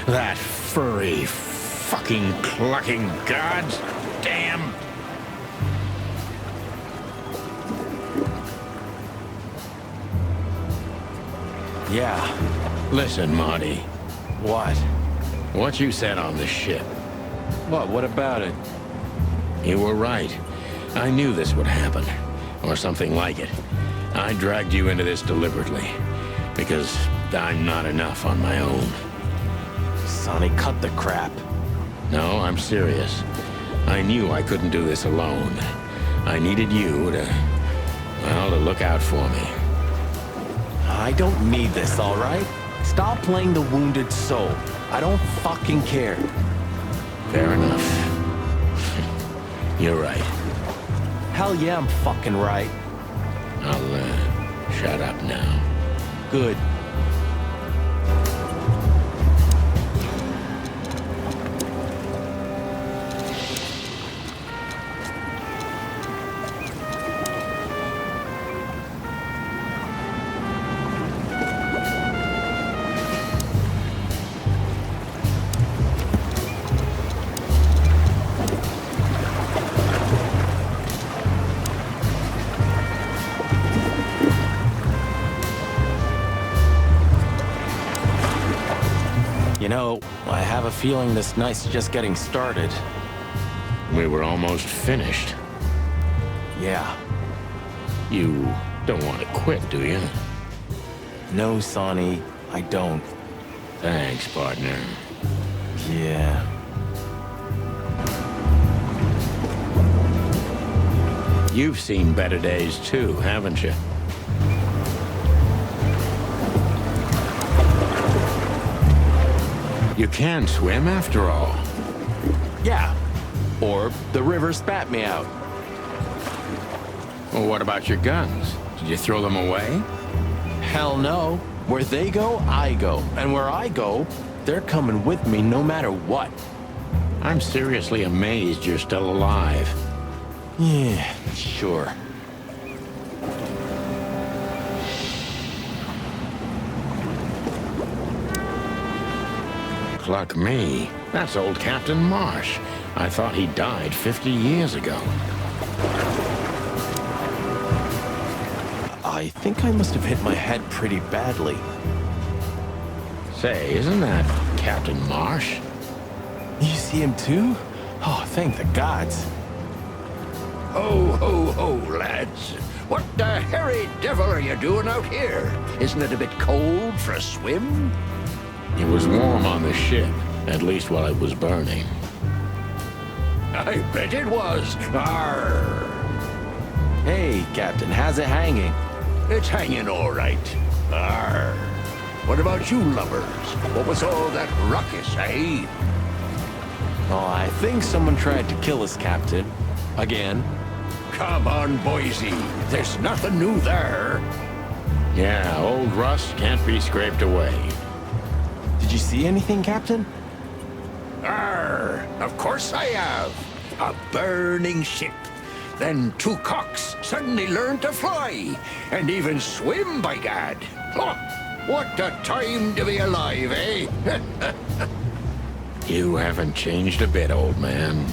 That furry, fucking clucking gods. Damn. Yeah. Listen, Marty. What? What you said on the ship. What about it? You were right. I knew this would happen. Or something like it. I dragged you into this deliberately. Because I'm not enough on my own. Sonny, cut the crap. No, I'm serious. I knew I couldn't do this alone. I needed you to look out for me. I don't need this, all right? Stop playing the wounded soul. I don't fucking care. Fair enough. You're right. Hell yeah, I'm fucking right. I'll, shut up now. Good. You know, I have a feeling this night's just getting started. We were almost finished. Yeah. You don't want to quit, do you? No, Sonny, I don't. Thanks, partner. Yeah. You've seen better days too, haven't you? You can swim after all. Yeah. Or the river spat me out. Well, what about your guns? Did you throw them away? Hell no. Where they go, I go. And where I go, they're coming with me no matter what. I'm seriously amazed you're still alive. Yeah, sure. Cluck me. That's old Captain Marsh. I thought he died 50 years ago. I think I must have hit my head pretty badly. Say, isn't that Captain Marsh? You see him too? Oh, thank the gods. Ho, ho, ho, lads. What the hairy devil are you doing out here? Isn't it a bit cold for a swim? It was warm on the ship, at least while it was burning. I bet it was. Arr! Hey, Captain, how's it hanging? It's hanging all right. Arr! What about you lubbers? What was all that ruckus, eh? Oh, I think someone tried to kill us, Captain. Again. Come on, Boise. There's nothing new there. Yeah, old rust can't be scraped away. Did you see anything, Captain? Arr! Of course I have. A burning ship. Then two cocks suddenly learned to fly. And even swim, by gad. Oh, what a time to be alive, eh? You haven't changed a bit, old man.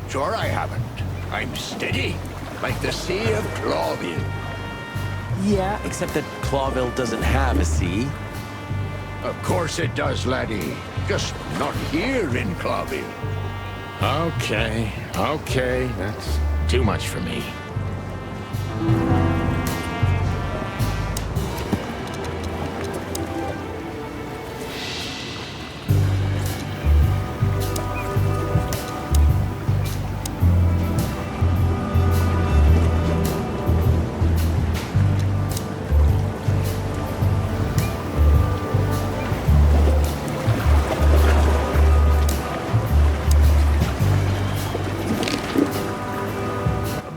Sure I haven't. I'm steady, like the Sea of Clawville. Yeah, except that Clawville doesn't have a sea. Of course it does, laddie. Just not here in Clawville. Okay, that's too much for me.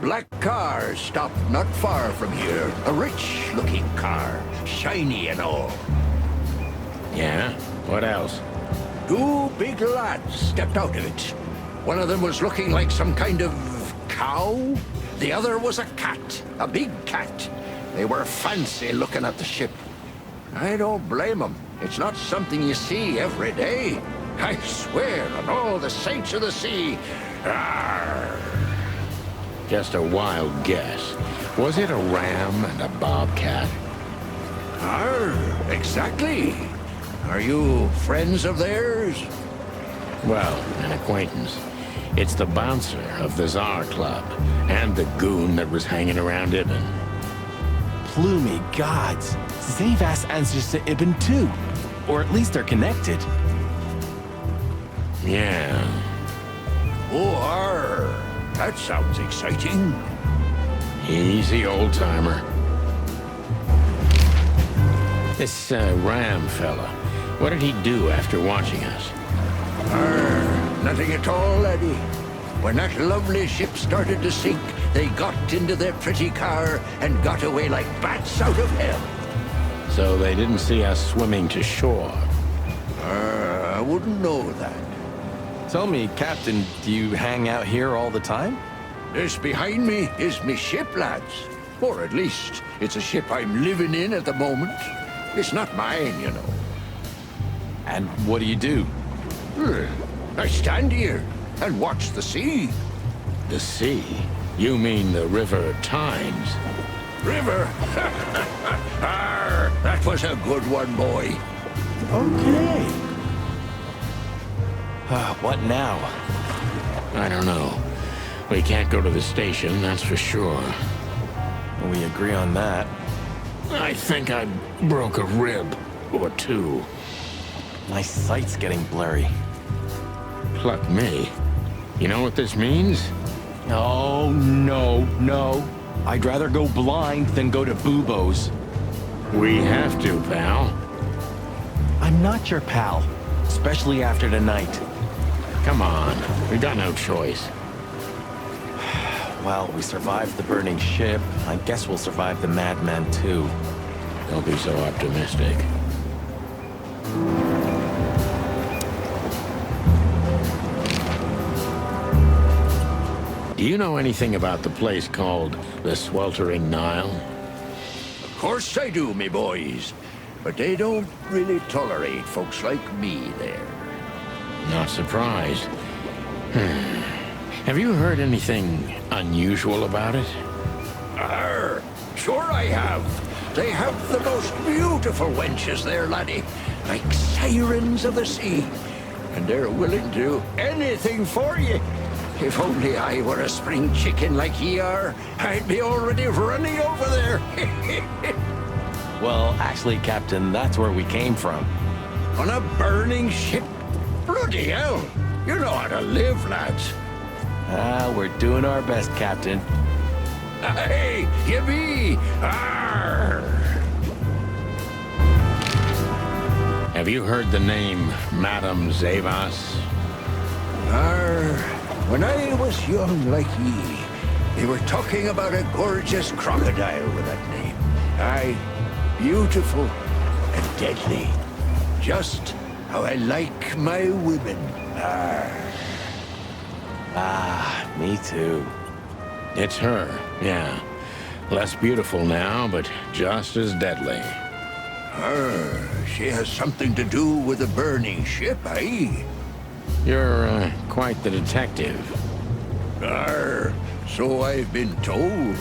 Black car stopped not far from here. A rich-looking car, shiny and all. Yeah? What else? Two big lads stepped out of it. One of them was looking like some kind of cow. The other was a cat, a big cat. They were fancy looking at the ship. I don't blame them. It's not something you see every day. I swear on all the saints of the sea. Arr! Just a wild guess. Was it a ram and a bobcat? Arr, exactly. Are you friends of theirs? Well, an acquaintance. It's the bouncer of the Tsar Club, and the goon that was hanging around Ibn. Plumy gods. Zavas answers to Ibn too. Or at least they're connected. Yeah. Oh, arr. That sounds exciting. Easy, old-timer. This Ram fella, what did he do after watching us? Nothing at all, laddie. When that lovely ship started to sink, they got into their pretty car and got away like bats out of hell. So they didn't see us swimming to shore. I wouldn't know that. Tell me, Captain, do you hang out here all the time? This behind me is me ship, lads. Or at least, it's a ship I'm living in at the moment. It's not mine, you know. And what do you do? I stand here and watch the sea. The sea? You mean the River Times? River? Arr, that was a good one, boy. Okay. What now? I don't know. We can't go to the station, that's for sure. We agree on that. I think I broke a rib or two. My sight's getting blurry. Pluck me. You know what this means? Oh, no. I'd rather go blind than go to Bubo's. We have to, pal. I'm not your pal, especially after tonight. Come on, we got no choice. Well, we survived the burning ship. I guess we'll survive the madman too. Don't be so optimistic. Do you know anything about the place called the Sweltering Nile? Of course I do, me boys. But they don't really tolerate folks like me there. Not surprised. Have you heard anything unusual about it? Arr, sure I have. They have the most beautiful wenches there, laddie. Like sirens of the sea. And they're willing to do anything for you. If only I were a spring chicken like ye are, I'd be already running over there. Well, actually, Captain, that's where we came from. On a burning ship? Bloody hell! You know how to live, lads. We're doing our best, Captain. Hey, you be! Arr! Have you heard the name Madame Zavas? Arr, when I was young like ye, they were talking about a gorgeous crocodile with that name. Aye, beautiful and deadly. Just how I like my women. Arr. Me too. It's her, yeah. Less beautiful now, but just as deadly. She has something to do with the burning ship, eh? You're quite the detective. Arr, so I've been told.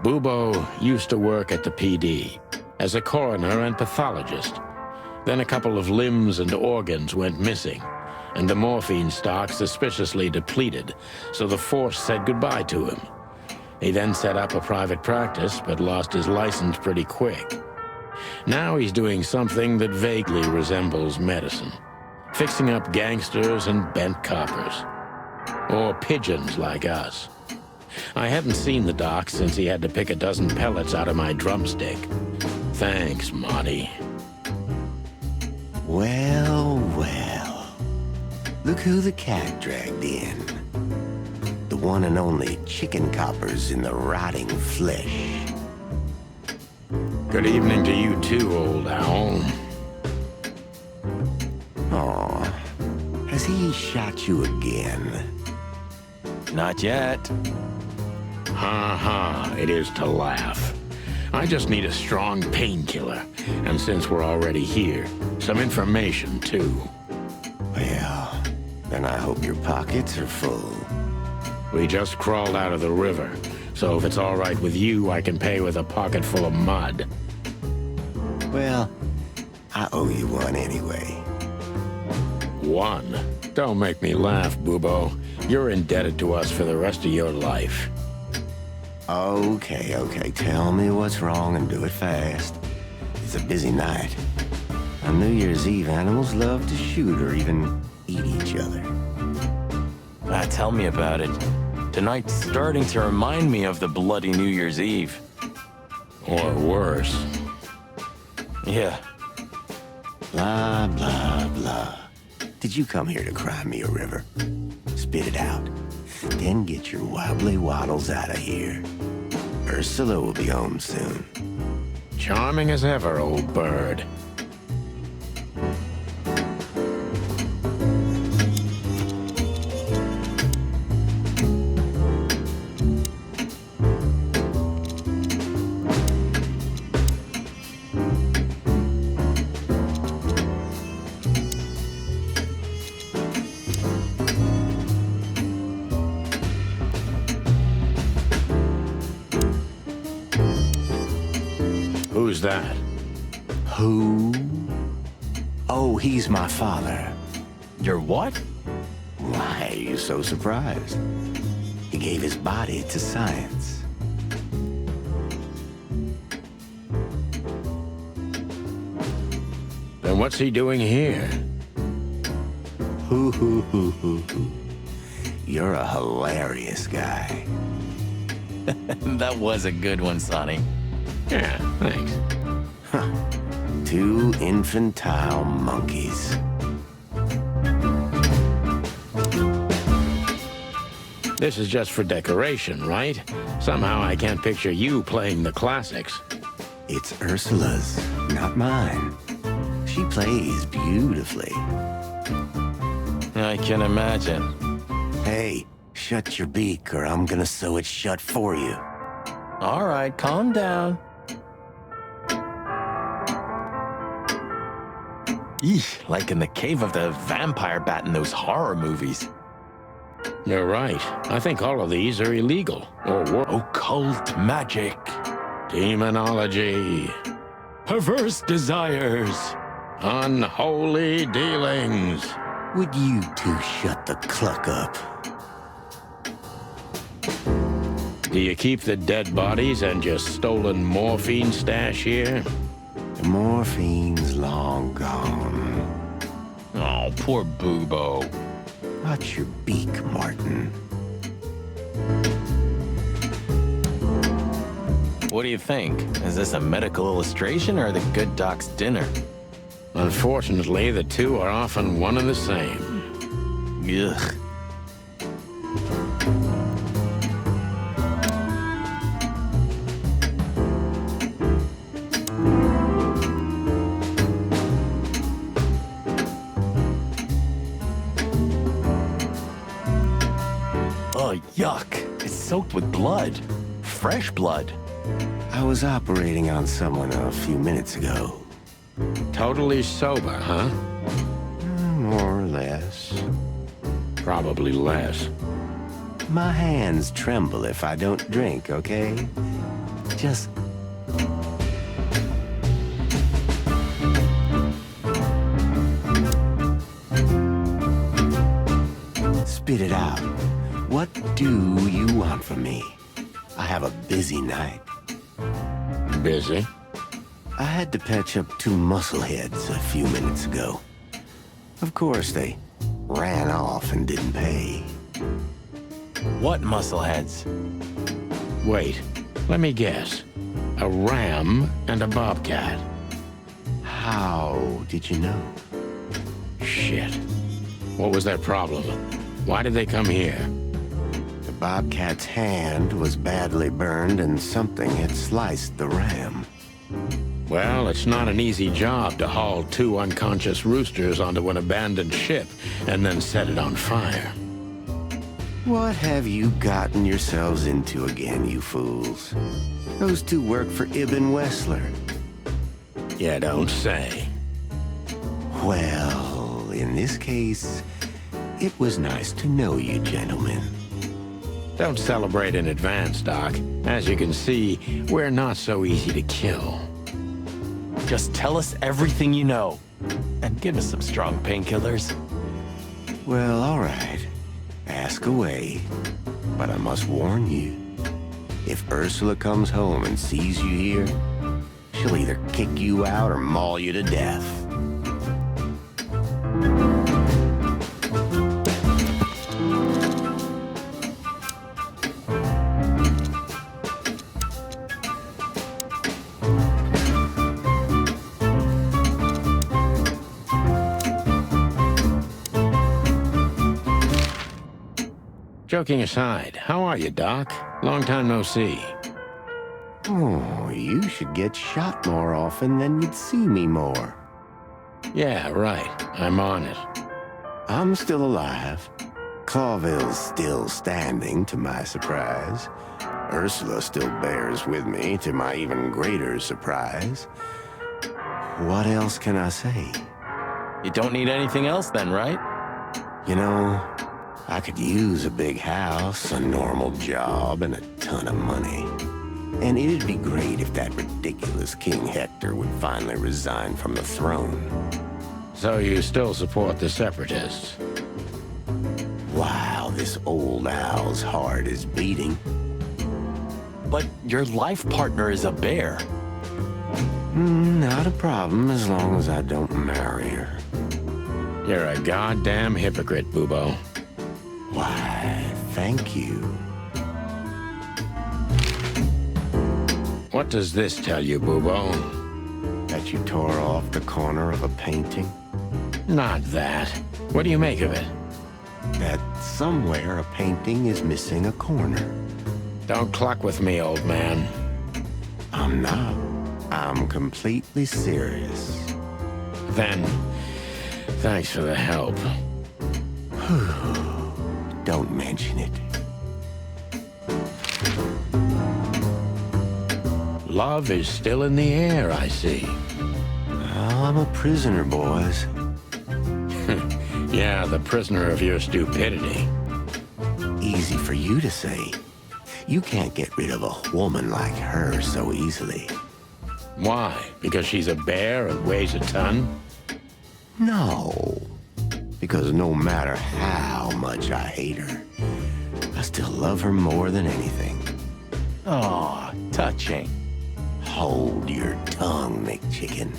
Bubo used to work at the PD as a coroner and pathologist. Then a couple of limbs and organs went missing, and the morphine stock suspiciously depleted, so the force said goodbye to him. He then set up a private practice, but lost his license pretty quick. Now he's doing something that vaguely resembles medicine, fixing up gangsters and bent coppers. Or pigeons like us. I hadn't seen the doc since he had to pick a dozen pellets out of my drumstick. Thanks, Monty. Well, well. Look who the cat dragged in. The one and only chicken coppers in the rotting flesh. Good evening to you too, old owl. Aw, has he shot you again? Not yet. Ha ha, it is to laugh. I just need a strong painkiller, and since we're already here, some information too. Well, then I hope your pockets are full. We just crawled out of the river, so if it's all right with you, I can pay with a pocket full of mud. Well, I owe you one anyway. One? Don't make me laugh, Bubo. You're indebted to us for the rest of your life. Okay, tell me what's wrong and do it fast. It's a busy night. On New Year's Eve, animals love to shoot or even eat each other. Tell me about it. Tonight's starting to remind me of the bloody New Year's Eve. Or worse. Yeah. Blah, blah, blah. Did you come here to cry me a river? Spit it out. Then get your wobbly waddles out of here. Ursula will be home soon. Charming as ever, old bird. Who's that? Who? Oh, he's my father. Your what? Why are you so surprised? He gave his body to science. Then what's he doing here? Hoo. You're a hilarious guy. That was a good one, Sonny. Yeah, thanks. Two infantile monkeys. This is just for decoration, right? Somehow I can't picture you playing the classics. It's Ursula's, not mine. She plays beautifully. I can imagine. Hey, shut your beak or I'm gonna sew it shut for you. All right, calm down. Eesh, like in the cave of the vampire bat in those horror movies. You're right. I think all of these are illegal. Or Occult magic. demonology. Perverse desires. Unholy dealings. Would you two shut the cluck up? Do you keep the dead bodies and your stolen morphine stash here? The morphine's long gone. Oh, poor Bubo. Watch your beak, Martin. What do you think? Is this a medical illustration or the good doc's dinner? Unfortunately, the two are often one and the same. Ugh. Oh, yuck. It's soaked with blood. Fresh blood. I was operating on someone a few minutes ago. Totally sober, huh? More or less. Probably less. My hands tremble if I don't drink, okay? Just... spit it out. What do you want from me? I have a busy night. Busy? I had to patch up 2 muscleheads a few minutes ago. Of course, they ran off and didn't pay. What muscleheads? Wait, let me guess. A ram and a bobcat. How did you know? Shit. What was their problem? Why did they come here? The bobcat's hand was badly burned and something had sliced the ram. Well, it's not an easy job to haul 2 unconscious roosters onto an abandoned ship and then set it on fire. What have you gotten yourselves into again, you fools? Those 2 work for Ibn Wessler. You don't say. Well, in this case, it was nice to know you, gentlemen. Don't celebrate in advance, Doc. As you can see, we're not so easy to kill. Just tell us everything you know. And give us some strong painkillers. Well, all right. Ask away. But I must warn you. If Ursula comes home and sees you here, she'll either kick you out or maul you to death. Joking aside, how are you, Doc? Long time no see. Oh, you should get shot more often, then you'd see me more. Yeah, right. I'm on it. I'm still alive. Clawville's still standing, to my surprise. Ursula still bears with me, to my even greater surprise. What else can I say? You don't need anything else then, right? You know, I could use a big house, a normal job, and a ton of money. And it'd be great if that ridiculous King Hector would finally resign from the throne. So you still support the Separatists? Wow, this old owl's heart is beating. But your life partner is a bear. Not a problem as long as I don't marry her. You're a goddamn hypocrite, Bubo. Why, thank you. What does this tell you, Bubo? That you tore off the corner of a painting? Not that. What do you make of it? That somewhere a painting is missing a corner. Don't cluck with me, old man. I'm not. I'm completely serious. Then, thanks for the help. Don't mention it. Love is still in the air, I see. Well, I'm a prisoner, boys. Yeah, the prisoner of your stupidity. Easy for you to say. You can't get rid of a woman like her so easily. Why? Because she's a bear and weighs a ton? No. Because no matter how much I hate her, I still love her more than anything. Aw, touching. Hold your tongue, McChicken.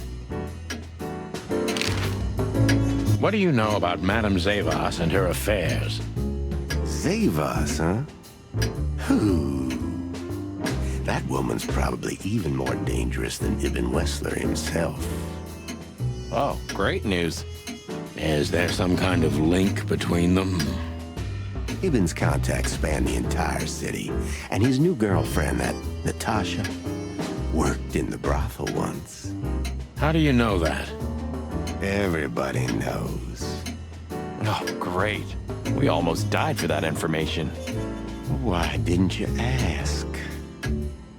What do you know about Madame Zavas and her affairs? Zavas, huh? Who? That woman's probably even more dangerous than Ibn Wessler himself. Oh, great news. Is there some kind of link between them? Ibn's contacts span the entire city, and his new girlfriend, that Natasha, worked in the brothel once. How do you know that? Everybody knows. Oh, great. We almost died for that information. Why didn't you ask?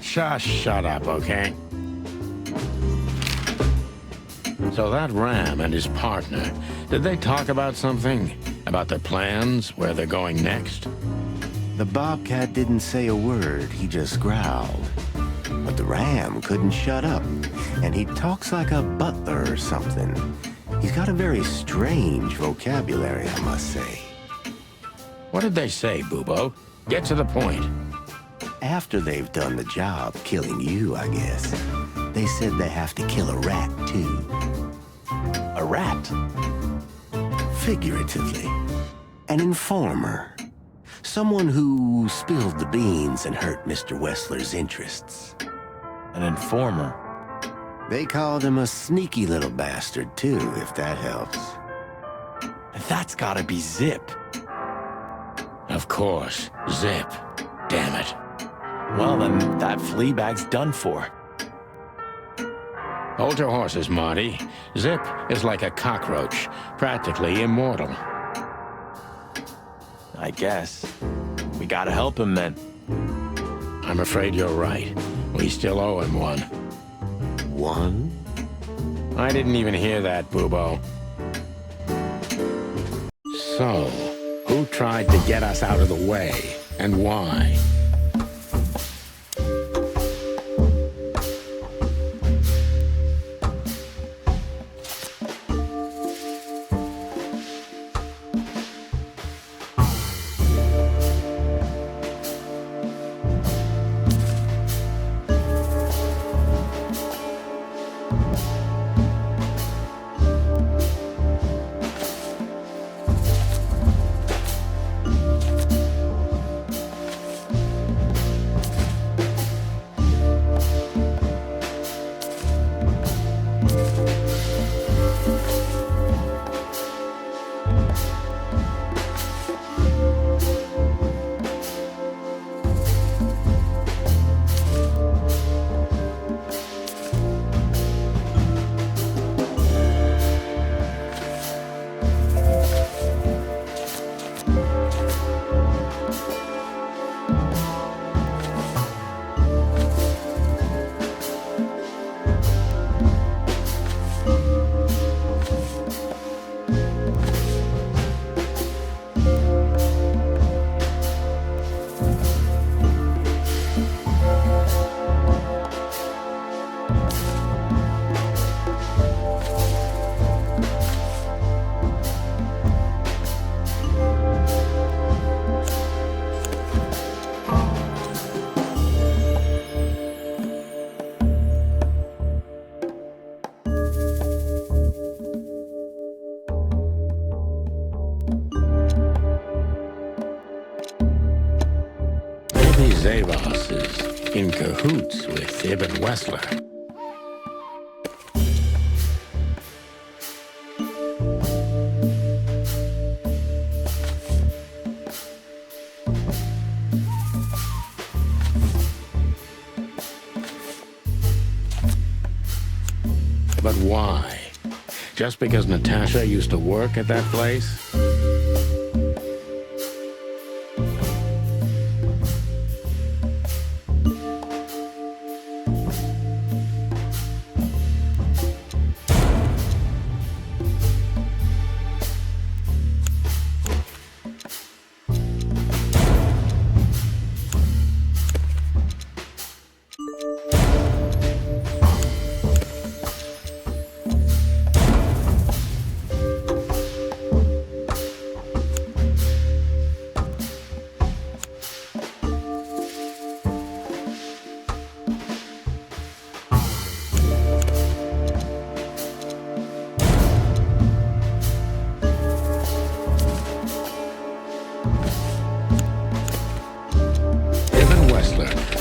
Shut up, okay? So that Ram and his partner, did they talk about something? About their plans, where they're going next? The Bobcat didn't say a word, he just growled. But the ram couldn't shut up, and he talks like a butler or something. He's got a very strange vocabulary, I must say. What did they say, Bubo? Get to the point. After they've done the job killing you, I guess, they said they have to kill a rat, too. A rat? Figuratively. An informer. Someone who spilled the beans and hurt Mr. Wessler's interests. An informer? They called him a sneaky little bastard, too, if that helps. That's gotta be Zip. Of course, Zip. Damn it. Well, then that flea bag's done for. Hold your horses, Marty. Zip is like a cockroach, practically immortal. I guess. We gotta help him then. I'm afraid you're right. We still owe him one. One? I didn't even hear that, Bubo. So, who tried to get us out of the way, and why? Zavos is in cahoots with Ibn Wessler. But why? Just because Natasha used to work at that place?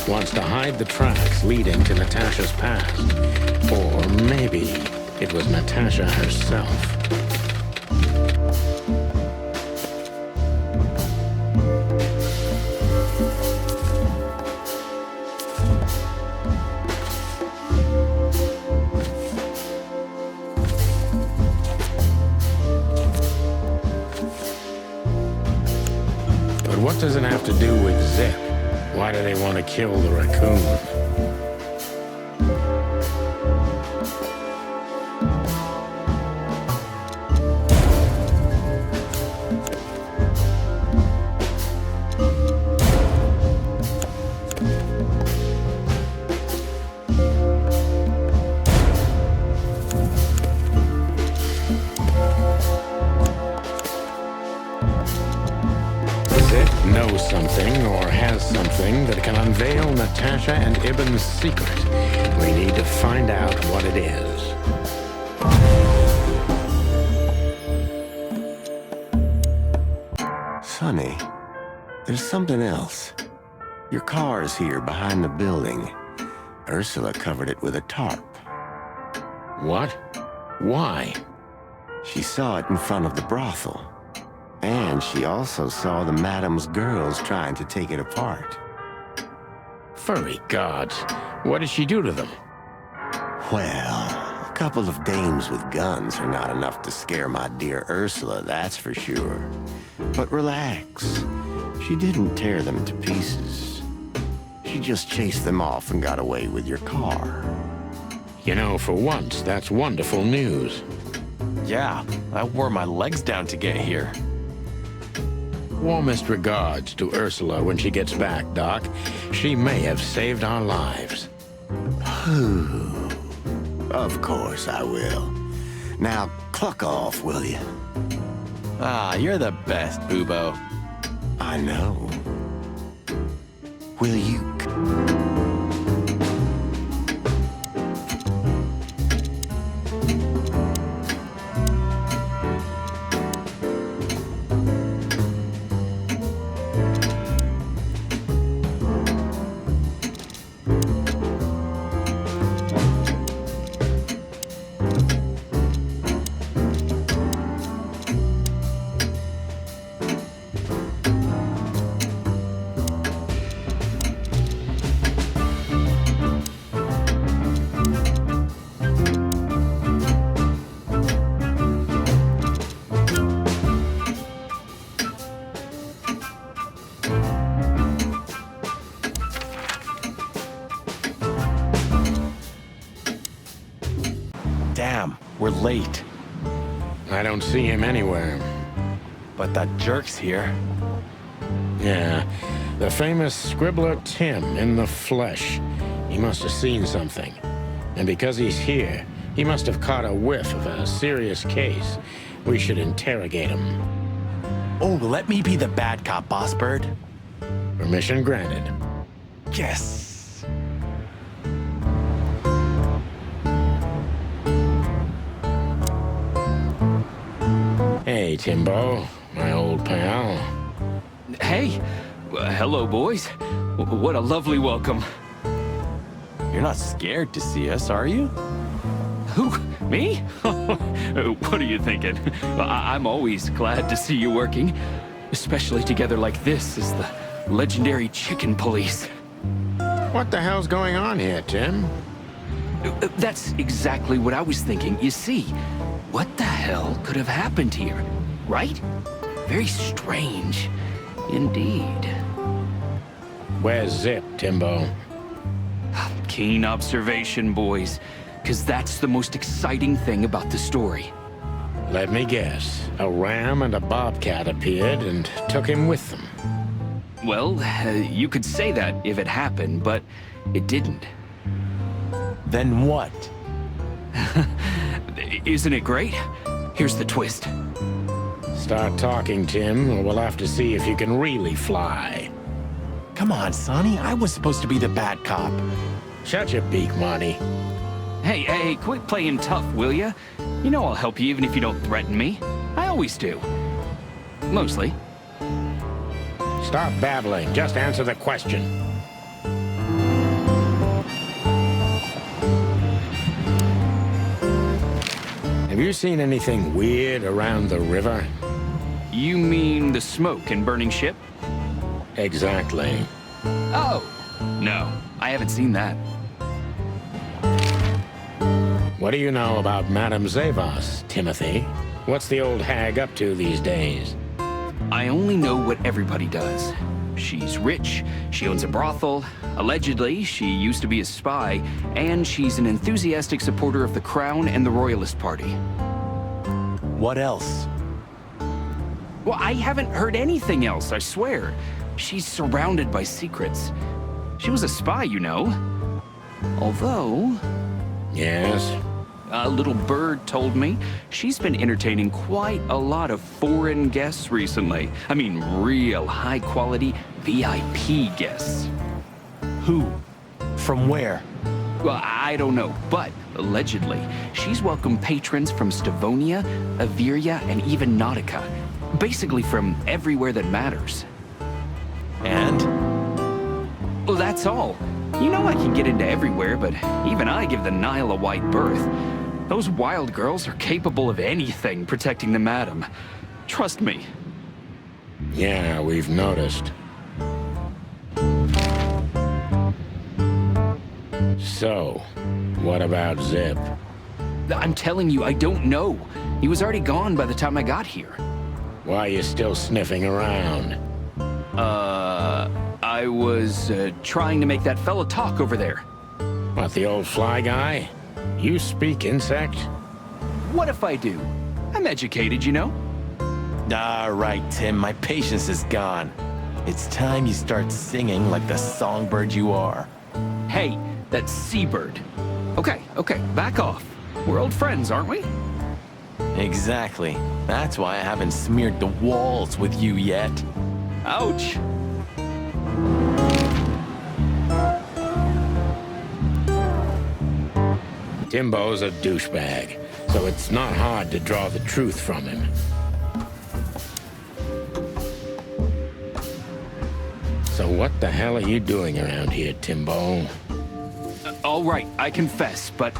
Wants to hide the tracks leading to Natasha's past. Or maybe it was Natasha herself. But what does it have to do with Zip? Why do they want to kill the raccoon? it knows something or has something that can unveil Natasha and Ibn's secret. We need to find out what it is. Sonny, there's something else. Your car's here behind the building. Ursula covered it with a tarp. What? Why? She saw it in front of the brothel. And she also saw the madam's girls trying to take it apart. Furry gods. What did she do to them? Well, a couple of dames with guns are not enough to scare my dear Ursula, that's for sure. But relax. She didn't tear them to pieces. She just chased them off and got away with your car. You know, for once, that's wonderful news. Yeah, I wore my legs down to get here. Warmest regards to Ursula when she gets back, Doc. She may have saved our lives. Of course I will. Now, cluck off, will you? Ah, you're the best, Bubo. I know. Will you... Damn, we're late. I don't see him anywhere. But that jerk's here. Yeah, the famous scribbler Tim in the flesh. He must have seen something. And because he's here, he must have caught a whiff of a serious case. We should interrogate him. Oh, let me be the bad cop, Boss Bird. Permission granted. Yes. Hey, Timbo, my old pal. Hey, hello, boys. What a lovely welcome. You're not scared to see us, are you? Who? Me? What are you thinking? I'm always glad to see you working, especially together like this as the legendary Chicken Police. What the hell's going on here, Tim? That's exactly what I was thinking. You see, what the hell could have happened here, right? Very strange, indeed. Where's Zip, Timbo? Keen observation, boys, because that's the most exciting thing about the story. Let me guess. A ram and a bobcat appeared and took him with them. Well, you could say that if it happened, but it didn't. Then what? Isn't it great? Here's the twist. Start talking, Tim, or we'll have to see if you can really fly. Come on, Sonny. I was supposed to be the bad cop. Shut your beak, Monty. Hey, quit playing tough, will ya? You know I'll help you even if you don't threaten me. I always do. Mostly. Stop babbling. Just answer the question. Have you seen anything weird around the river? You mean the smoke and burning ship? Exactly. Oh, no, I haven't seen that. What do you know about Madame Zavas, Timothy? What's the old hag up to these days? I only know what everybody does. She's rich, she owns a brothel, allegedly she used to be a spy, and she's an enthusiastic supporter of the Crown and the Royalist Party. What else? Well, I haven't heard anything else, I swear. She's surrounded by secrets. She was a spy, you know. Although... Yes? A little bird told me she's been entertaining quite a lot of foreign guests recently. I mean, real high-quality VIP guests. Who? From where? Well, I don't know, but allegedly, she's welcomed patrons from Stavonia, Averia, and even Nautica. Basically from everywhere that matters. And? Well, that's all. You know I can get into everywhere, but even I give the Nile a wide berth. Those wild girls are capable of anything protecting the madam. Trust me. Yeah, we've noticed. So, what about Zip? I'm telling you, I don't know. He was already gone by the time I got here. Why are you still sniffing around? I was trying to make that fella talk over there. What, the old fly guy? You speak insect? What if I do? I'm educated, you know? All right, Tim, my patience is gone. It's time you start singing like the songbird you are. Hey, that's Seabird. Okay, back off. We're old friends, aren't we? Exactly. That's why I haven't smeared the walls with you yet. Ouch. Timbo's a douchebag, so it's not hard to draw the truth from him. So what the hell are you doing around here, Timbo? All right, I confess, but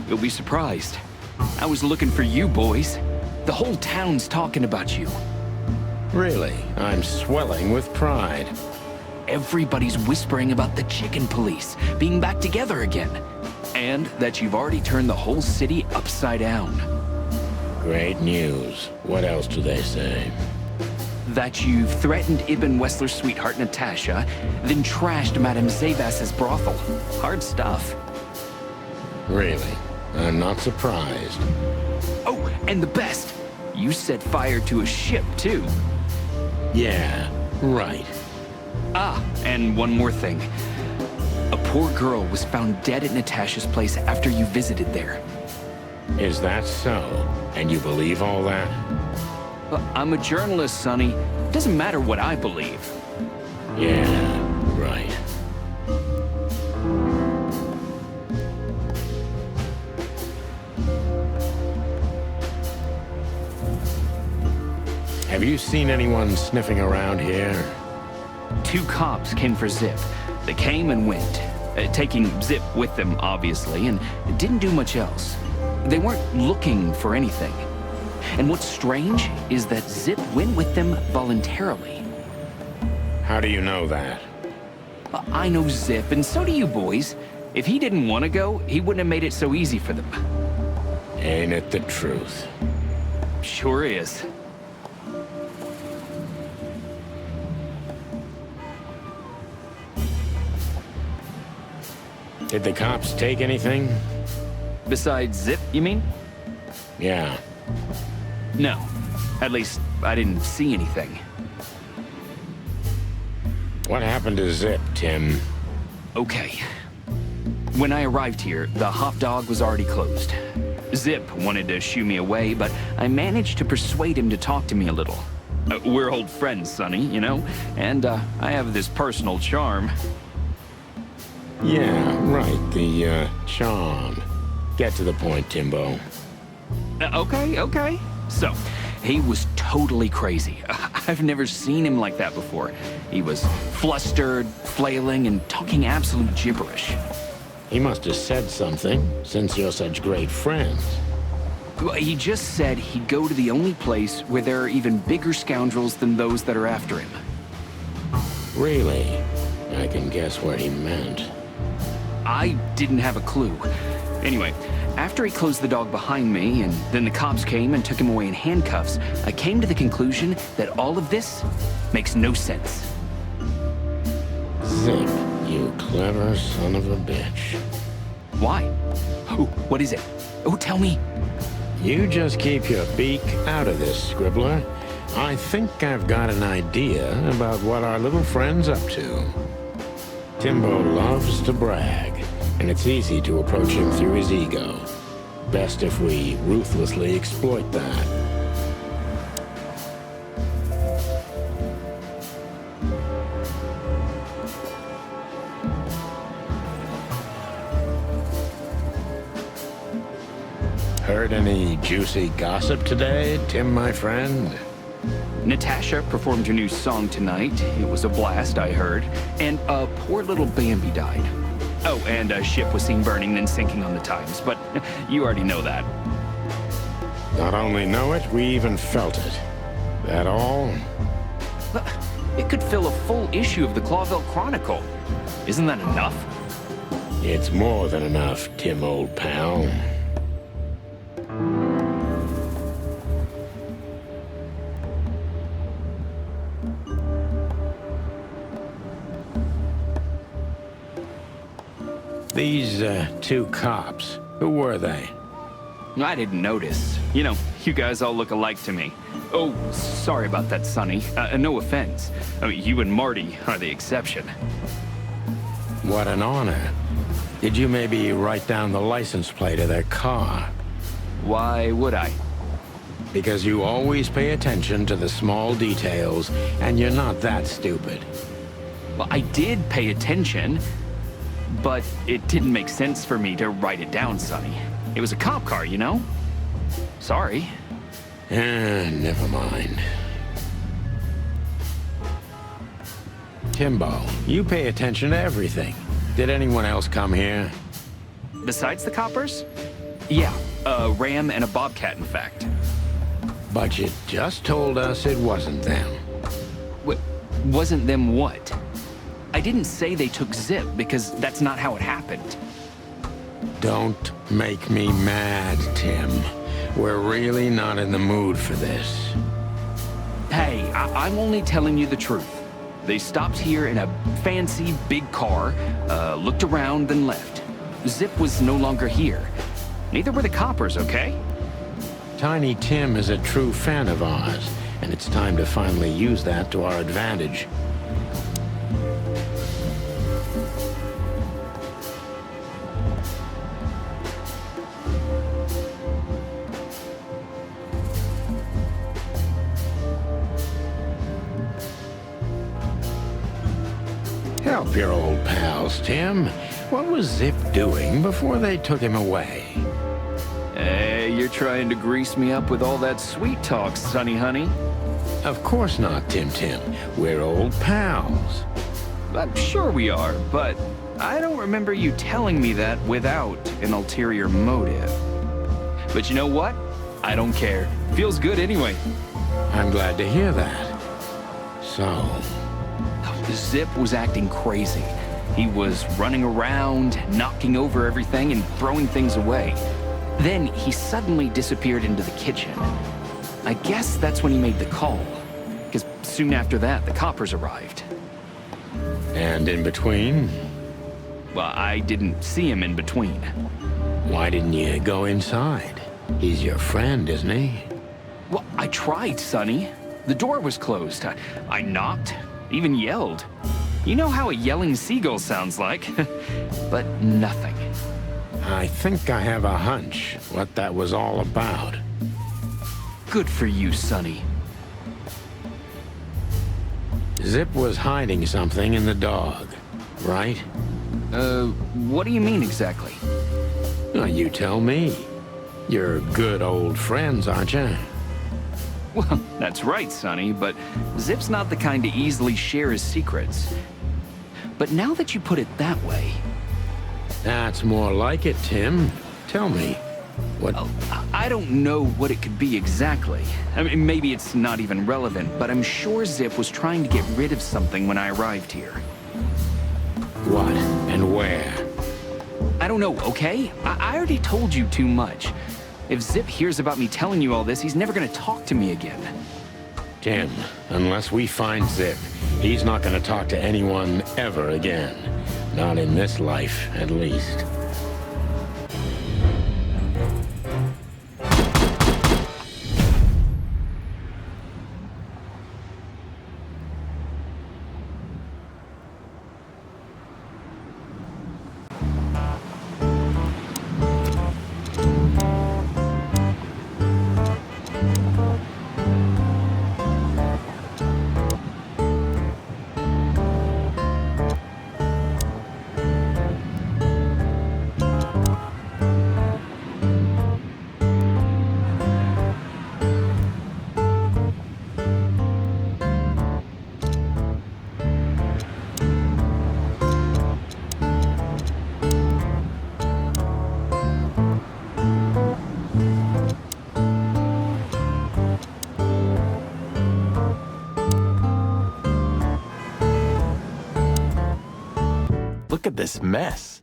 you'll be surprised. I was looking for you boys. The whole town's talking about you. Really? I'm swelling with pride. Everybody's whispering about the chicken police being back together again. And that you've already turned the whole city upside down. Great news. What else do they say? That you've threatened Ibn Wessler's sweetheart Natasha, then trashed Madame Zavas's brothel. Hard stuff. Really? I'm not surprised. Oh, and the best, you set fire to a ship, too. Yeah, right. Ah, and one more thing. A poor girl was found dead at Natasha's place after you visited there. Is that so? And you believe all that? I'm a journalist, Sonny. Doesn't matter what I believe. Yeah, right. Have you seen anyone sniffing around here? 2 cops came for Zip. They came and went, taking Zip with them, obviously, and didn't do much else. They weren't looking for anything. And what's strange is that Zip went with them voluntarily. How do you know that? I know Zip, and so do you boys. If he didn't want to go, he wouldn't have made it so easy for them. Ain't it the truth? Sure is. Did the cops take anything? Besides Zip, you mean? Yeah. No. At least, I didn't see anything. What happened to Zip, Tim? Okay. When I arrived here, the hot dog was already closed. Zip wanted to shoo me away, but I managed to persuade him to talk to me a little. We're old friends, Sonny, you know? And I have this personal charm. Yeah, right, the, charm. Get to the point, Timbo. Okay. So, he was totally crazy. I've never seen him like that before. He was flustered, flailing, and talking absolute gibberish. He must have said something, since you're such great friends. He just said he'd go to the only place where there are even bigger scoundrels than those that are after him. Really? I can guess what he meant. I didn't have a clue. Anyway, after he closed the dog behind me, and then the cops came and took him away in handcuffs, I came to the conclusion that all of this makes no sense. Zip, you clever son of a bitch. Why? Oh, what is it? Oh, tell me. You just keep your beak out of this, Scribbler. I think I've got an idea about what our little friend's up to. Timbo loves to brag, and it's easy to approach him through his ego. Best if we ruthlessly exploit that. Heard any juicy gossip today, Tim, my friend? Natasha performed your new song tonight. It was a blast, I heard. And poor little Bambi died. Oh, and a ship was seen burning and sinking on the Times, but you already know that. Not only know it, we even felt it. That all? But it could fill a full issue of the Clawville Chronicle. Isn't that enough? It's more than enough, Tim, old pal. These, two cops, who were they? I didn't notice. You know, you guys all look alike to me. Oh, sorry about that, Sonny. No offense. I mean, you and Marty are the exception. What an honor. Did you maybe write down the license plate of their car? Why would I? Because you always pay attention to the small details, and you're not that stupid. Well, I did pay attention, but it didn't make sense for me to write it down, Sonny. It was a cop car, you know? Sorry. Never mind. Timbo, you pay attention to everything. Did anyone else come here? Besides the coppers? Yeah, a ram and a bobcat, in fact. But you just told us it wasn't them. Wasn't them what? I didn't say they took Zip, because that's not how it happened. Don't make me mad, Tim. We're really not in the mood for this. Hey, I'm only telling you the truth. They stopped here in a fancy big car, looked around, then left. Zip was no longer here. Neither were the coppers, okay? Tiny Tim is a true fan of ours, and it's time to finally use that to our advantage. Help your old pals, Tim. What was Zip doing before they took him away? Hey, you're trying to grease me up with all that sweet talk, Sonny honey. Of course not, Tim. We're old pals. I'm sure we are, but I don't remember you telling me that without an ulterior motive. But you know what? I don't care. Feels good anyway. I'm glad to hear that. So, Zip was acting crazy. He was running around, knocking over everything and throwing things away. Then he suddenly disappeared into the kitchen. I guess that's when he made the call, because soon after that, the coppers arrived. and in between? Well, I didn't see him in between. Why didn't you go inside? He's your friend, isn't he? Well, I tried, Sonny. The door was closed. I knocked, even yelled. You know how a yelling seagull sounds like. But nothing. I think I have a hunch what that was all about. Good for you, Sonny. Zip was hiding something in the dog, right? What do you mean exactly? Well, you tell me. You're good old friends, aren't you? Well, that's right, Sonny, but Zip's not the kind to easily share his secrets. But now that you put it that way... That's more like it, Tim. Tell me, what... Oh, I don't know what it could be exactly. I mean, maybe it's not even relevant, but I'm sure Zip was trying to get rid of something when I arrived here. What and where? I don't know, okay? I already told you too much. If Zip hears about me telling you all this, he's never gonna talk to me again. Tim, unless we find Zip, he's not gonna talk to anyone ever again. Not in this life, at least. Look at this mess.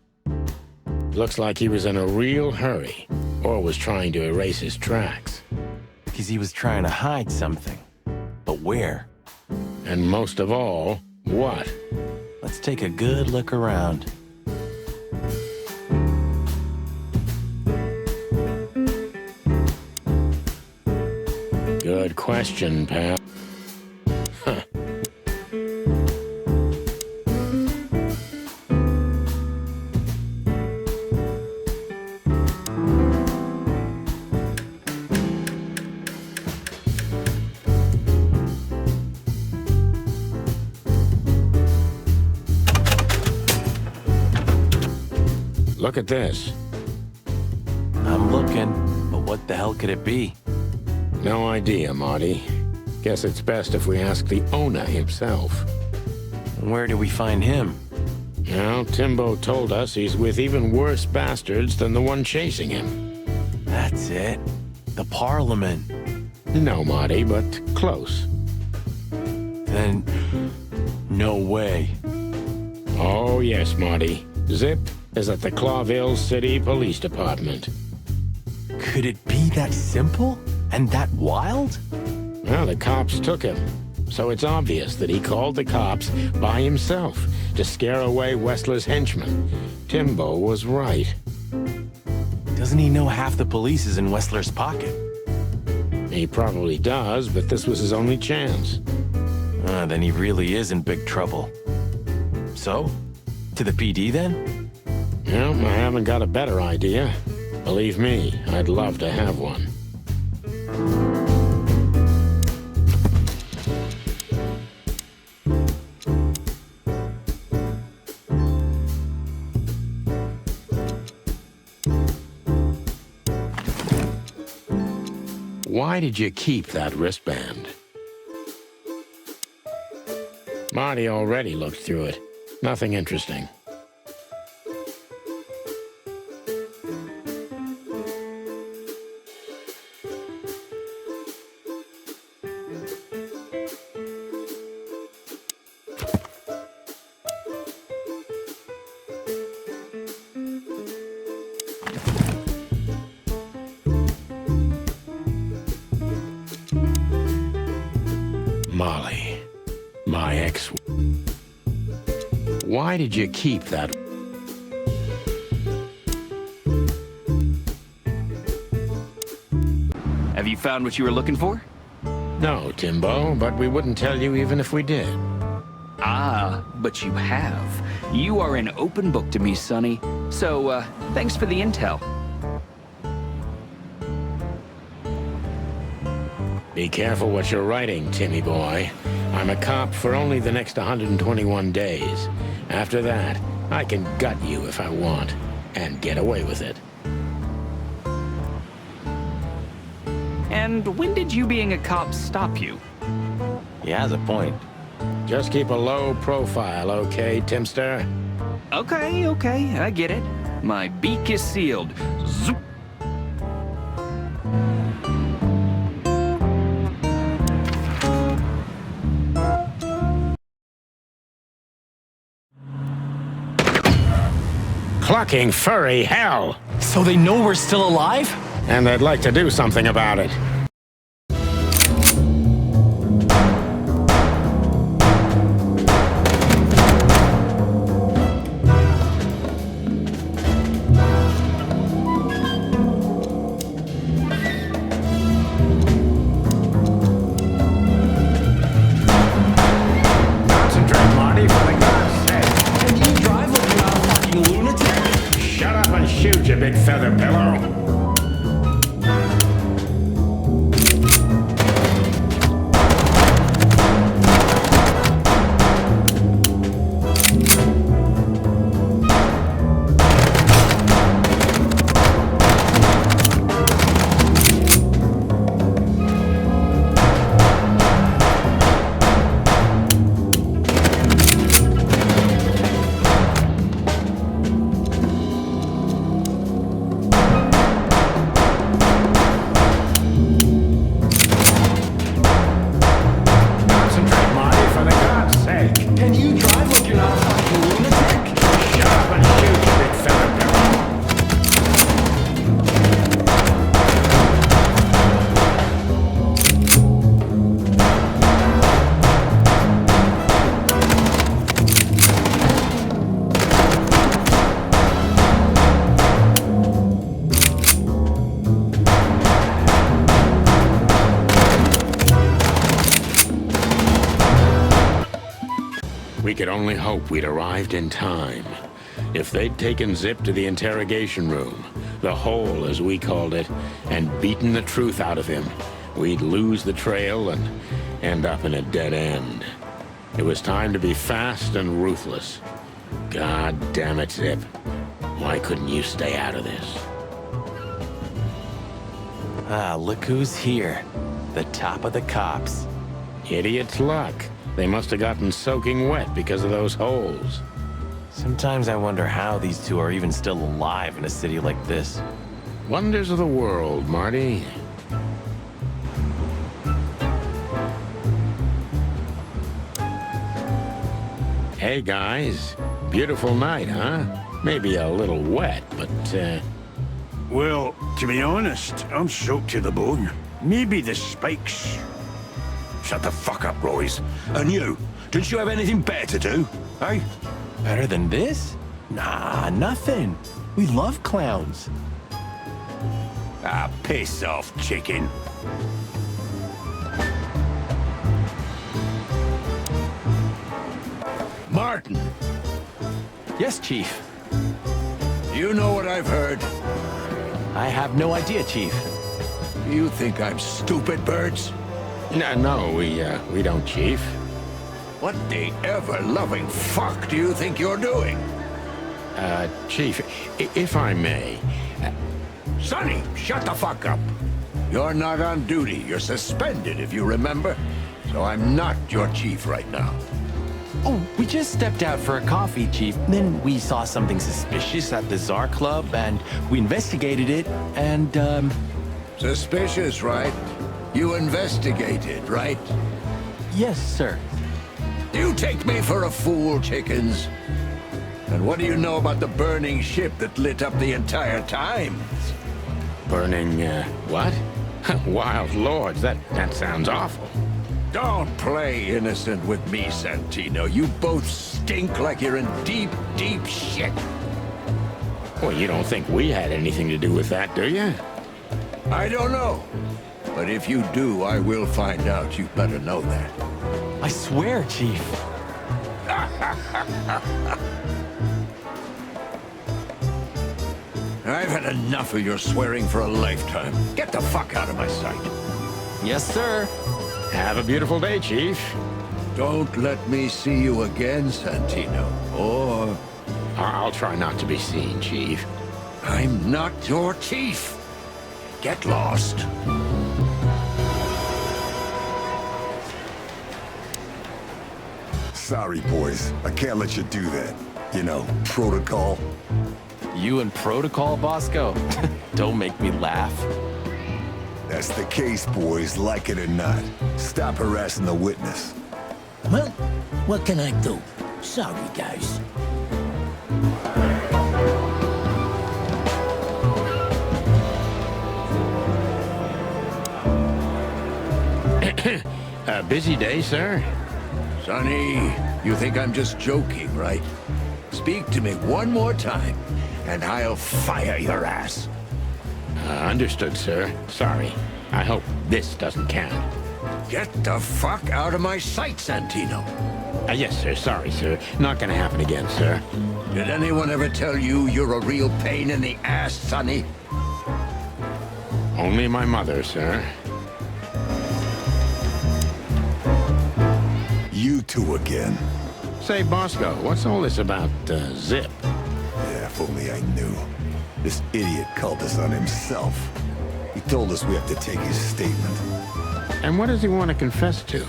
Looks like he was in a real hurry, or was trying to erase his tracks. Because he was trying to hide something. But where? And most of all, what? Let's take a good look around. Good question, pal. Huh. Look at this. I'm looking, but what the hell could it be? No idea, Marty. Guess it's best if we ask the owner himself. Where do we find him? Now, Timbo told us he's with even worse bastards than the one chasing him. That's it. The Parliament. No, Marty, but close. Then, no way. Oh, yes, Marty. Zip is at the Clawville City Police Department. Could it be that simple? And that wild? Well, the cops took him. So it's obvious that he called the cops by himself to scare away Wessler's henchmen. Timbo was right. Doesn't he know half the police is in Wessler's pocket? He probably does, but this was his only chance. Then he really is in big trouble. So, to the PD then? Well, I haven't got a better idea. Believe me, I'd love to have one. Why did you keep that wristband? Marty already looked through it. Nothing interesting. Molly, my ex. Why did you keep that? Have you found what you were looking for? No, Timbo, but we wouldn't tell you even if we did. Ah, but you have. You are an open book to me, Sonny. So, thanks for the intel. Be careful what you're writing, Timmy boy. I'm a cop for only the next 121 days. After that, I can gut you if I want, and get away with it. And when did you being a cop stop you? He has a point. Just keep a low profile, okay, Timster? Okay, I get it. My beak is sealed. Zoop. Clucking furry hell! So they know we're still alive? And they'd like to do something about it. Concentrate, Marty, for the God's sake. Can you drive like you're not a fucking lunatic? Shut up and shoot, you big feather pillow. We could only hope we'd arrived in time. If they'd taken Zip to the interrogation room, the hole as we called it, and beaten the truth out of him, we'd lose the trail and end up in a dead end. It was time to be fast and ruthless. God damn it, Zip. Why couldn't you stay out of this? Ah, look who's here. The top of the cops. Idiot's luck. They must have gotten soaking wet because of those holes. Sometimes I wonder how these two are even still alive in a city like this. Wonders of the world, Marty. Hey, guys. Beautiful night, huh? Maybe a little wet, but, Well, to be honest, I'm soaked to the bone. Maybe the spikes. Shut the fuck up, Royce. And you, didn't you have anything better to do, eh? Better than this? Nah, nothing. We love clowns. Ah, piss off, chicken. Martin, Yes, Chief. you know what I've heard? I have no idea, Chief. You think I'm stupid, Birds? no, we don't, Chief. What the ever-loving fuck do you think you're doing? Chief, if I may, Sonny, shut the fuck up. You're not on duty. You're suspended, if you remember. So I'm not your chief right now. Oh, we just stepped out for a coffee, Chief. Then we saw something suspicious at the Czar Club, and we investigated it, and, Suspicious, right? You investigated, right? yes, sir. You take me for a fool, chickens. And what do you know about the burning ship that lit up the entire time? burning, what? Wild lords, that sounds awful. Don't play innocent with me, Santino. You both stink like you're in deep, deep shit. Well, you don't think we had anything to do with that, do you? I don't know. But if you do, I will find out. You better know that. I swear, Chief. I've had enough of your swearing for a lifetime. Get the fuck out of my sight. Yes, sir. Have a beautiful day, Chief. Don't let me see you again, Santino. Or I'll try not to be seen, Chief. I'm not your chief. Get lost. Sorry, boys. I can't let you do that. You know, protocol. You and Protocol, Bosco? Don't make me laugh. That's the case, boys, like it or not. Stop harassing the witness. Well, what can I do? Sorry, guys. A busy day, sir? Sonny, you think I'm just joking, right? Speak to me one more time, and I'll fire your ass. Understood, sir. Sorry. I hope this doesn't count. Get the fuck out of my sight, Santino. Yes, sir. Sorry, sir. Not gonna happen again, sir. Did anyone ever tell you you're a real pain in the ass, Sonny? Only my mother, sir. You two again. Say, Bosco, what's all this about, Zip? Yeah, if only I knew. This idiot called us on himself. He told us we have to take his statement. And what does he want to confess to?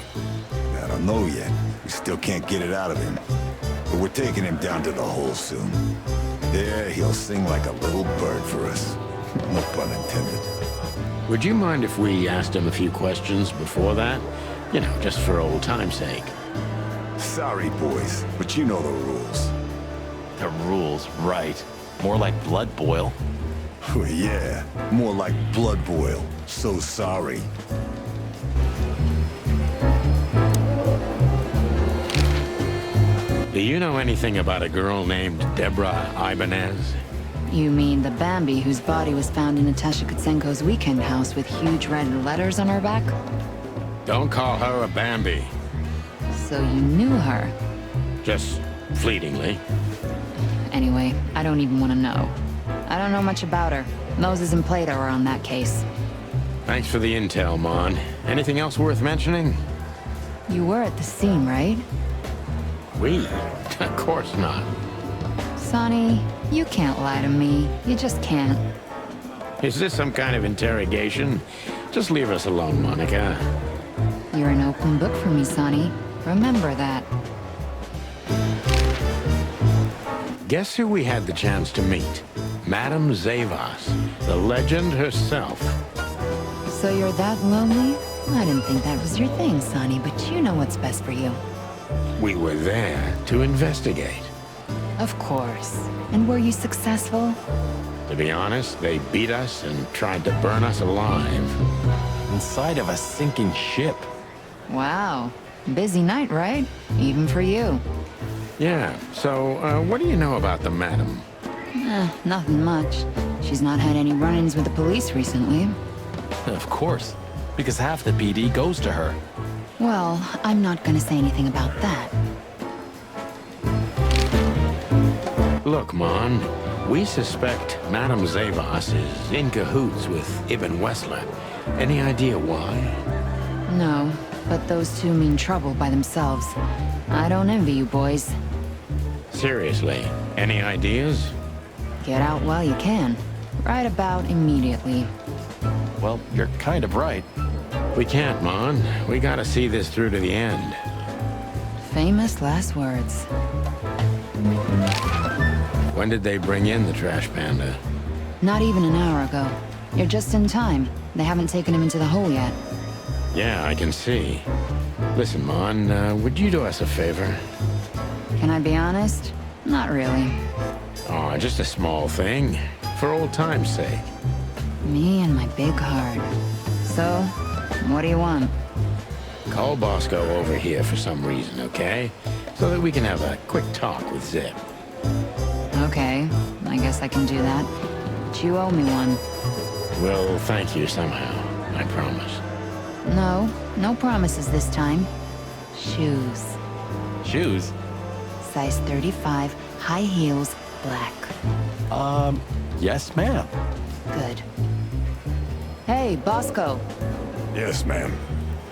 I don't know yet. We still can't get it out of him. But we're taking him down to the hole soon. There, he'll sing like a little bird for us. No pun intended. Would you mind if we asked him a few questions before that? You know, just for old time's sake. Sorry, boys, but you know the rules. The rules, right. More like blood boil. Yeah, more like blood boil. So sorry. Do you know anything about a girl named Deborah Ibanez? You mean the Bambi whose body was found in Natasha Kutsenko's weekend house with huge red letters on her back? Don't call her a Bambi. So you knew her. Just fleetingly. Anyway, I don't even want to know. I don't know much about her. Moses and Plato are on that case. Thanks for the intel, Mon. Anything else worth mentioning? You were at the scene, right? We? Of course not. Sonny, you can't lie to me. You just can't. Is this some kind of interrogation? Just leave us alone, Monica. You're an open book for me, Sonny. Remember that. Guess who we had the chance to meet? Madame Zavas, the legend herself. So you're that lonely? I didn't think that was your thing, Sonny, but you know what's best for you. We were there to investigate. Of course. And were you successful? To be honest, they beat us and tried to burn us alive. Inside of a sinking ship. Wow. Busy night, right? Even for you. Yeah, so what do you know about the madam? Nothing much. She's not had any run-ins with the police recently. Of course, because half the PD goes to her. Well, I'm not gonna say anything about that. Look, Mon, we suspect Madame Zavas is in cahoots with Ibn Wessler. Any idea why? No, but those two mean trouble by themselves. I don't envy you boys. Seriously, any ideas? Get out while you can. Right about immediately. Well, you're kind of right. We can't, Mon. We gotta see this through to the end. Famous last words. When did they bring in the trash panda? Not even an hour ago. You're just in time. They haven't taken him into the hole yet. Yeah, I can see. Listen, Mon, would you do us a favor? Can I be honest? Not really. Oh, just a small thing. For old time's sake. Me and my big heart. So, what do you want? Call Bosco over here for some reason, okay? So that we can have a quick talk with Zip. Okay, I guess I can do that. But you owe me one. We'll thank you somehow, I promise. No, no promises this time. Shoes. Shoes? Size 35, high heels, black. Yes, ma'am. Good. Hey, Bosco. Yes, ma'am.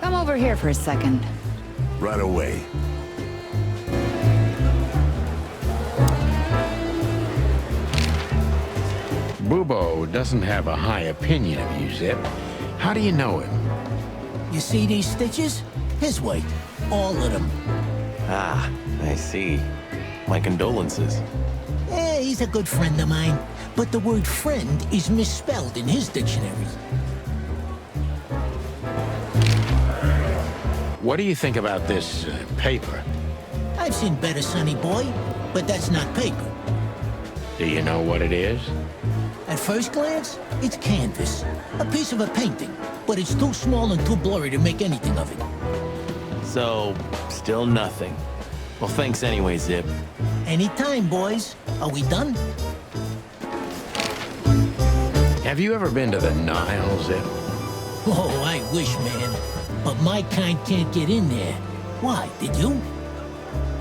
Come over here for a second. Right away. Bubo doesn't have a high opinion of you, Zip. How do you know him? You see these stitches? His weight. All of them. Ah, I see. My condolences. He's a good friend of mine. But the word friend is misspelled in his dictionary. What do you think about this paper? I've seen better, Sonny boy, but that's not paper. Do you know what it is? At first glance, it's canvas. A piece of a painting. But it's too small and too blurry to make anything of it. So, still nothing. Well, thanks anyway, Zip. Anytime, boys. Are we done? Have you ever been to the Nile, Zip? Oh, I wish, man. But my kind can't get in there. Why, did you?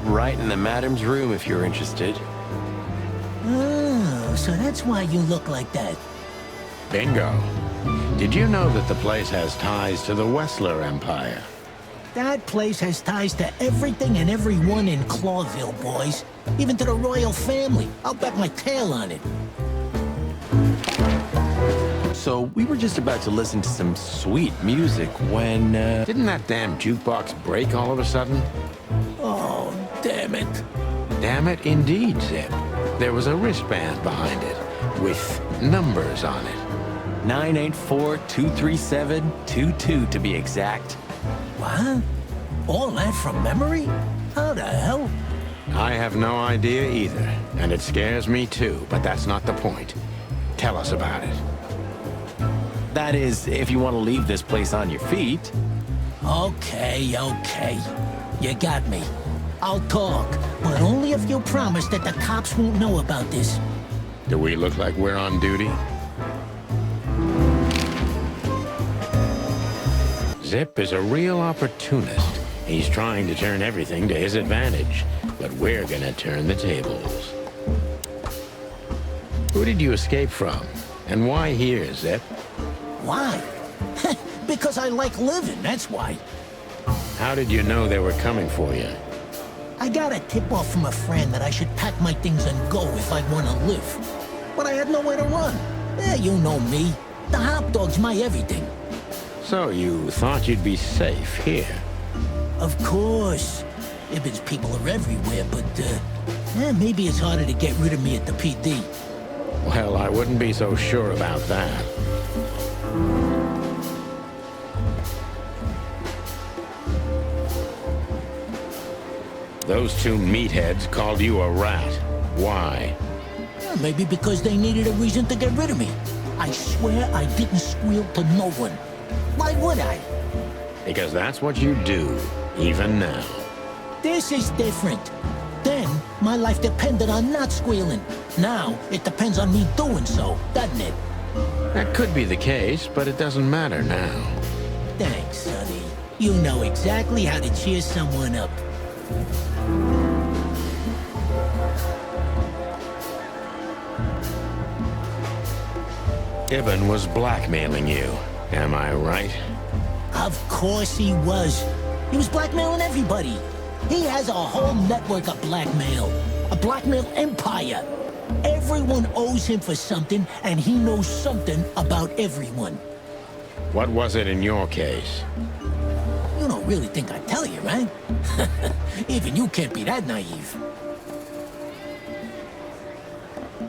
Right in the madam's room if you're interested. Oh, so that's why you look like that. Bingo. Did you know that the place has ties to the Wessler Empire? That place has ties to everything and everyone in Clawville, boys. Even to the royal family. I'll bet my tail on it. So, we were just about to listen to some sweet music when, Didn't that damn jukebox break all of a sudden? Oh, damn it. Damn it, indeed, Zip. There was a wristband behind it, with numbers on it. 984-237-22 to be exact. What? All that from memory? How the hell? I have no idea either, and it scares me too, but that's not the point. Tell us about it. That is, if you want to leave this place on your feet. Okay, okay. You got me. I'll talk, but only if you promise that the cops won't know about this. Do we look like we're on duty? Zip is a real opportunist. He's trying to turn everything to his advantage, but we're gonna turn the tables. Who did you escape from? And why here, Zip? Why? Because I like living, that's why. How did you know they were coming for you? I got a tip-off from a friend that I should pack my things and go if I want to live. But I had nowhere to run. You know me. The hot dog's my everything. So you thought you'd be safe here? Of course. Ibben's people are everywhere, but, maybe it's harder to get rid of me at the PD. Well, I wouldn't be so sure about that. Those two meatheads called you a rat. Why? Maybe because they needed a reason to get rid of me. I swear I didn't squeal to no one. Why would I? Because that's what you do, even now. This is different. Then, my life depended on not squealing. Now, it depends on me doing so, doesn't it? That could be the case, but it doesn't matter now. Thanks, Sonny. You know exactly how to cheer someone up. Ibben was blackmailing you, am I right? Of course he was. He was blackmailing everybody. He has a whole network of blackmail. A blackmail empire. Everyone owes him for something, and he knows something about everyone. What was it in your case? You don't really think I'd tell you, right? Even you can't be that naive.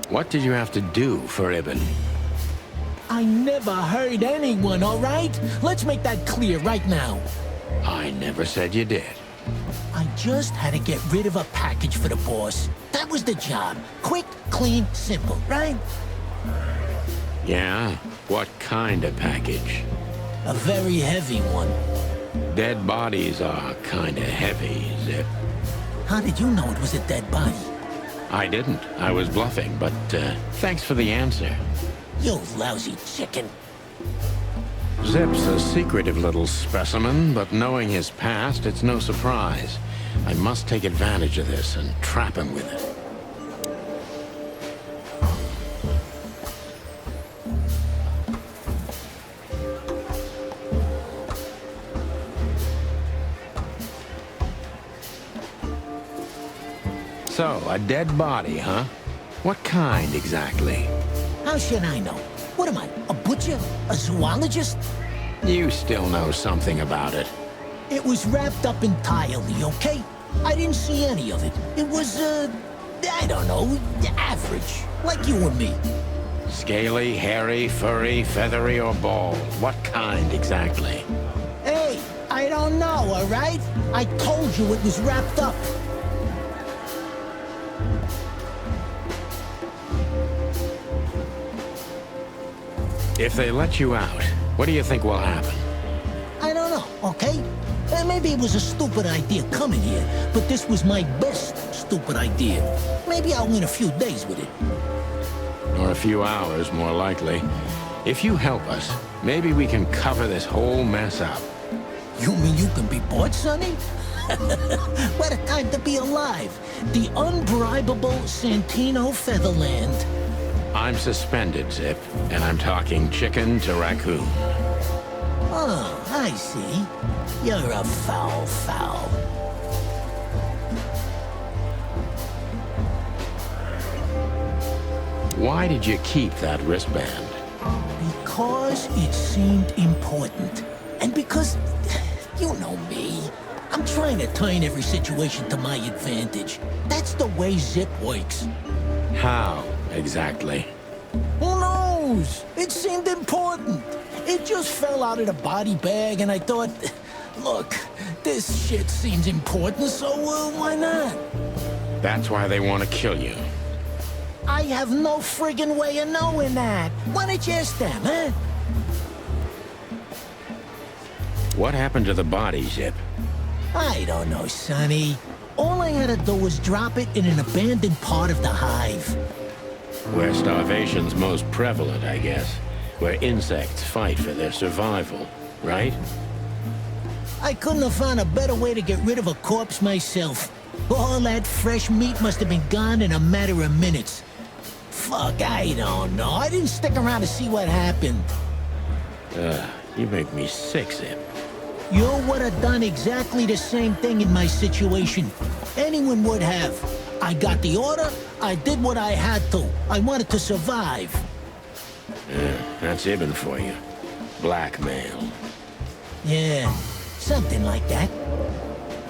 What did you have to do for Ibben? I never hurt anyone, all right? Let's make that clear right now. I never said you did. I just had to get rid of a package for the boss. That was the job. Quick, clean, simple, right? Yeah? What kind of package? A very heavy one. Dead bodies are kinda heavy, Zip. How did you know it was a dead body? I didn't. I was bluffing, but thanks for the answer. You lousy chicken. Zip's a secretive little specimen, but knowing his past, it's no surprise. I must take advantage of this and trap him with it. So, a dead body, huh? What kind, exactly? How should I know? What am I, a butcher? A zoologist? You still know something about it. It was wrapped up entirely, okay? I didn't see any of it. It was, I don't know, average. Like you and me. Scaly, hairy, furry, feathery, or bald? What kind, exactly? Hey, I don't know, all right? I told you it was wrapped up. If they let you out, what do you think will happen? I don't know, okay? Maybe it was a stupid idea coming here, but this was my best stupid idea. Maybe I'll win a few days with it. Or a few hours, more likely. If you help us, maybe we can cover this whole mess up. You mean you can be bought, Sonny? What a time to be alive. The unbribable Santino Featherland. I'm suspended, Zip, and I'm talking chicken to raccoon. Oh, I see. You're a foul. Why did you keep that wristband? Because it seemed important. And because, you know me, I'm trying to turn every situation to my advantage. That's the way Zip works. How, exactly? Who knows? It seemed important. It just fell out of the body bag, and I thought, look, this shit seems important, so why not? That's why they want to kill you. I have no friggin' way of knowing that. Why don't you ask them, huh? What happened to the body, Zip? I don't know, Sonny. All I had to do was drop it in an abandoned part of the hive. Where starvation's most prevalent, I guess. Where insects fight for their survival, right? I couldn't have found a better way to get rid of a corpse myself. All that fresh meat must have been gone in a matter of minutes. Fuck, I don't know. I didn't stick around to see what happened. You make me sick, Zip. You would have done exactly the same thing in my situation. Anyone would have. I got the order, I did what I had to. I wanted to survive. That's Ibn for you. Blackmail. Yeah, something like that.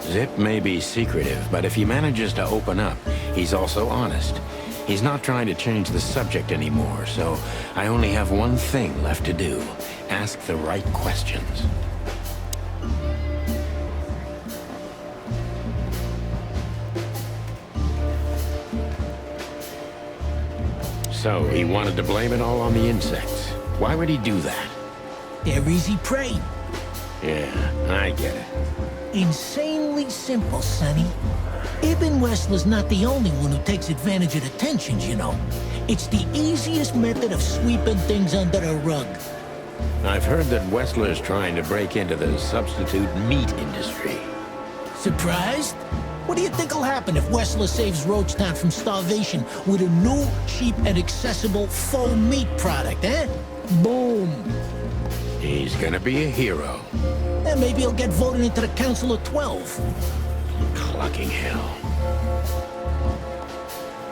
Zip may be secretive, but if he manages to open up, he's also honest. He's not trying to change the subject anymore, so I only have one thing left to do. Ask the right questions. So, he wanted to blame it all on the insects. Why would he do that? They're easy prey. Yeah, I get it. Insanely simple, Sonny. Ibn Wessler's not the only one who takes advantage of the tensions, you know. It's the easiest method of sweeping things under the rug. I've heard that Wessler's trying to break into the substitute meat industry. Surprised? What do you think will happen if Wessler saves Roachtown from starvation with a new, cheap, and accessible faux meat product, eh? Boom! He's gonna be a hero. And maybe he'll get voted into the Council of 12. Clucking hell.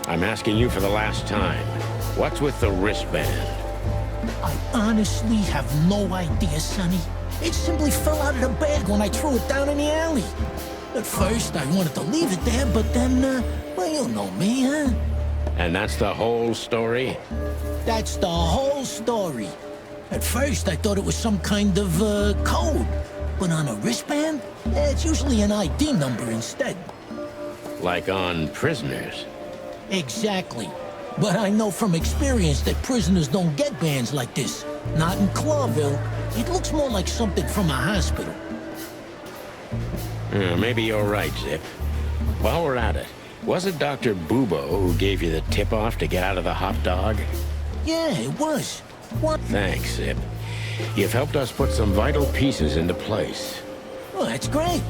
I'm asking you for the last time. What's with the wristband? I honestly have no idea, Sonny. It simply fell out of the bag when I threw it down in the alley. At first, I wanted to leave it there, but then, well, you know me, huh? And that's the whole story? That's the whole story. At first, I thought it was some kind of, code. But on a wristband, it's usually an ID number instead. Like on prisoners? Exactly. But I know from experience that prisoners don't get bands like this. Not in Clawville. It looks more like something from a hospital. Maybe you're right, Zip. While we're at it, was it Dr. Bubo who gave you the tip-off to get out of the hot dog? Yeah, it was. What? Thanks, Zip. You've helped us put some vital pieces into place. Well, that's great.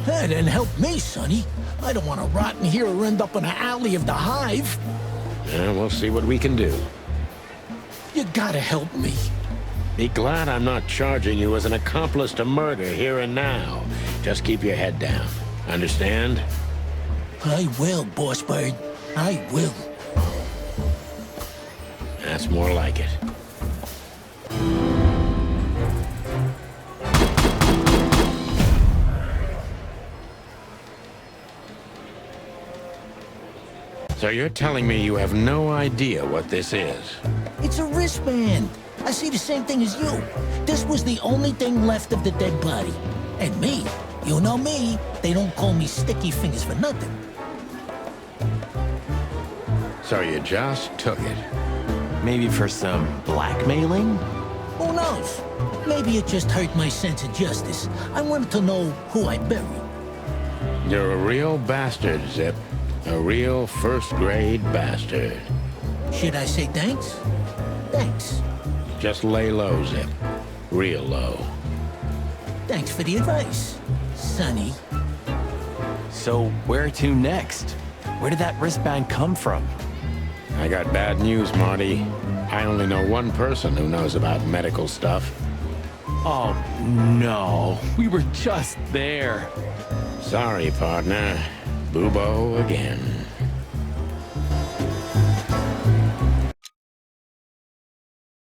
That didn't help me, Sonny. I don't want to rot in here or end up in an alley of the Hive. We'll see what we can do. You gotta help me. Be glad I'm not charging you as an accomplice to murder here and now. Just keep your head down. Understand? I will, Boss Bird. I will. That's more like it. So you're telling me you have no idea what this is? It's a wristband. I see the same thing as you. This was the only thing left of the dead body. And me, you know me, they don't call me Sticky Fingers for nothing. So you just took it? Maybe for some blackmailing? Who knows? Maybe it just hurt my sense of justice. I wanted to know who I buried. You're a real bastard, Zip. A real first-grade bastard. Should I say thanks? Thanks. Just lay low, Zip. Real low. Thanks for the advice, Sonny. So where to next? Where did that wristband come from? I got bad news, Marty. I only know one person who knows about medical stuff. Oh, no. We were just there. Sorry, partner. Bubo again.